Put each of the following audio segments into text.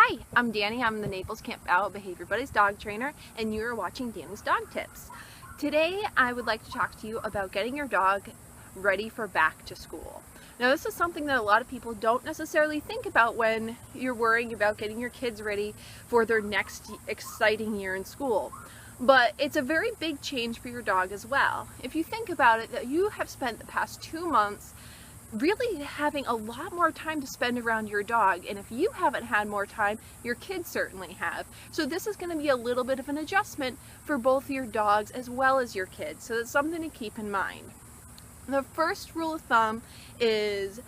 Hi, I'm Dani. I'm the Naples Camp Bow Wow Behavior Buddies dog trainer, and you're watching Dani's Dog Tips. Today, I would like to talk to you about getting your dog ready for back to school. Now, this is something that a lot of people don't necessarily think about when you're worrying about getting your kids ready for their next exciting year in school. But it's a very big change for your dog as well. If you think about it, that you have spent the past 2 months really having a lot more time to spend around your dog, and if you haven't had more time, your kids certainly have. So this is going to be a little bit of an adjustment for both your dogs as well as your kids, so that's something to keep in mind. The first rule of thumb is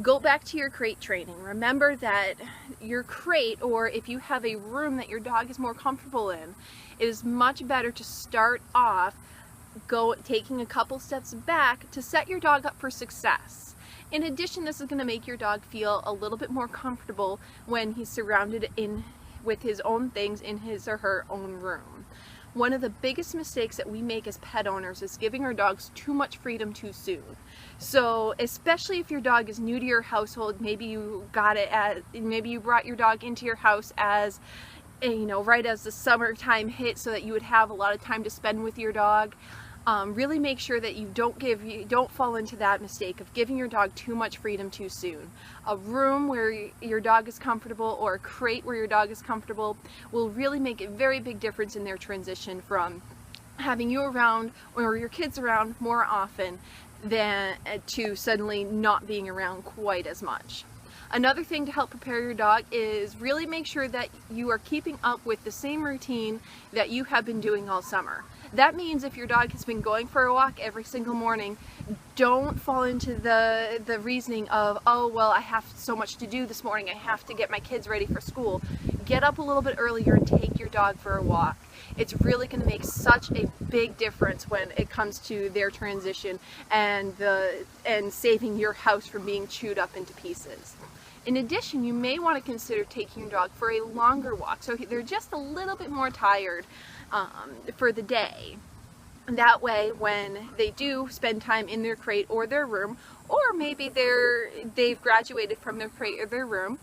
go back to your crate training. Remember that your crate, or if you have a room that your dog is more comfortable in, it is much better to start off taking a couple steps back to set your dog up for success. In addition, this is going to make your dog feel a little bit more comfortable when he's surrounded with his own things in his or her own room. One of the biggest mistakes that we make as pet owners is giving our dogs too much freedom too soon. So especially if your dog is new to your household, maybe you brought your dog into your house as right as the summertime hit so that you would have a lot of time to spend with your dog. Really make sure that you don't fall into that mistake of giving your dog too much freedom too soon. A room where your dog is comfortable, or a crate where your dog is comfortable, will really make a very big difference in their transition from having you around or your kids around more often than to suddenly not being around quite as much. Another thing to help prepare your dog is really make sure that you are keeping up with the same routine that you have been doing all summer. That means if your dog has been going for a walk every single morning, don't fall into the reasoning of, oh, well, I have so much to do this morning, I have to get my kids ready for school. Get up a little bit earlier and take your dog for a walk. It's really going to make such a big difference when it comes to their transition and saving your house from being chewed up into pieces. In addition, you may want to consider taking your dog for a longer walk, so they're just a little bit more tired for the day. That way, when they do spend time in their crate or their room, or maybe they've graduated from their crate or their room,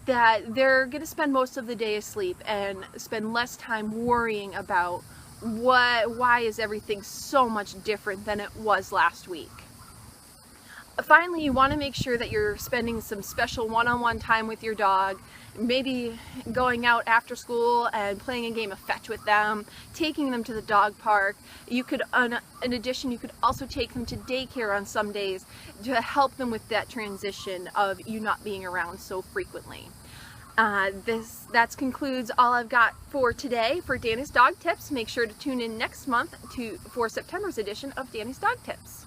that they're going to spend most of the day asleep and spend less time worrying about why is everything so much different than it was last week. Finally, you want to make sure that you're spending some special one-on-one time with your dog, maybe going out after school and playing a game of fetch with them, taking them to the dog park. You could, in addition, you could also take them to daycare on some days to help them with that transition of you not being around so frequently. That concludes all I've got for today for Dani's Dog Tips. Make sure to tune in next month for September's edition of Dani's Dog Tips.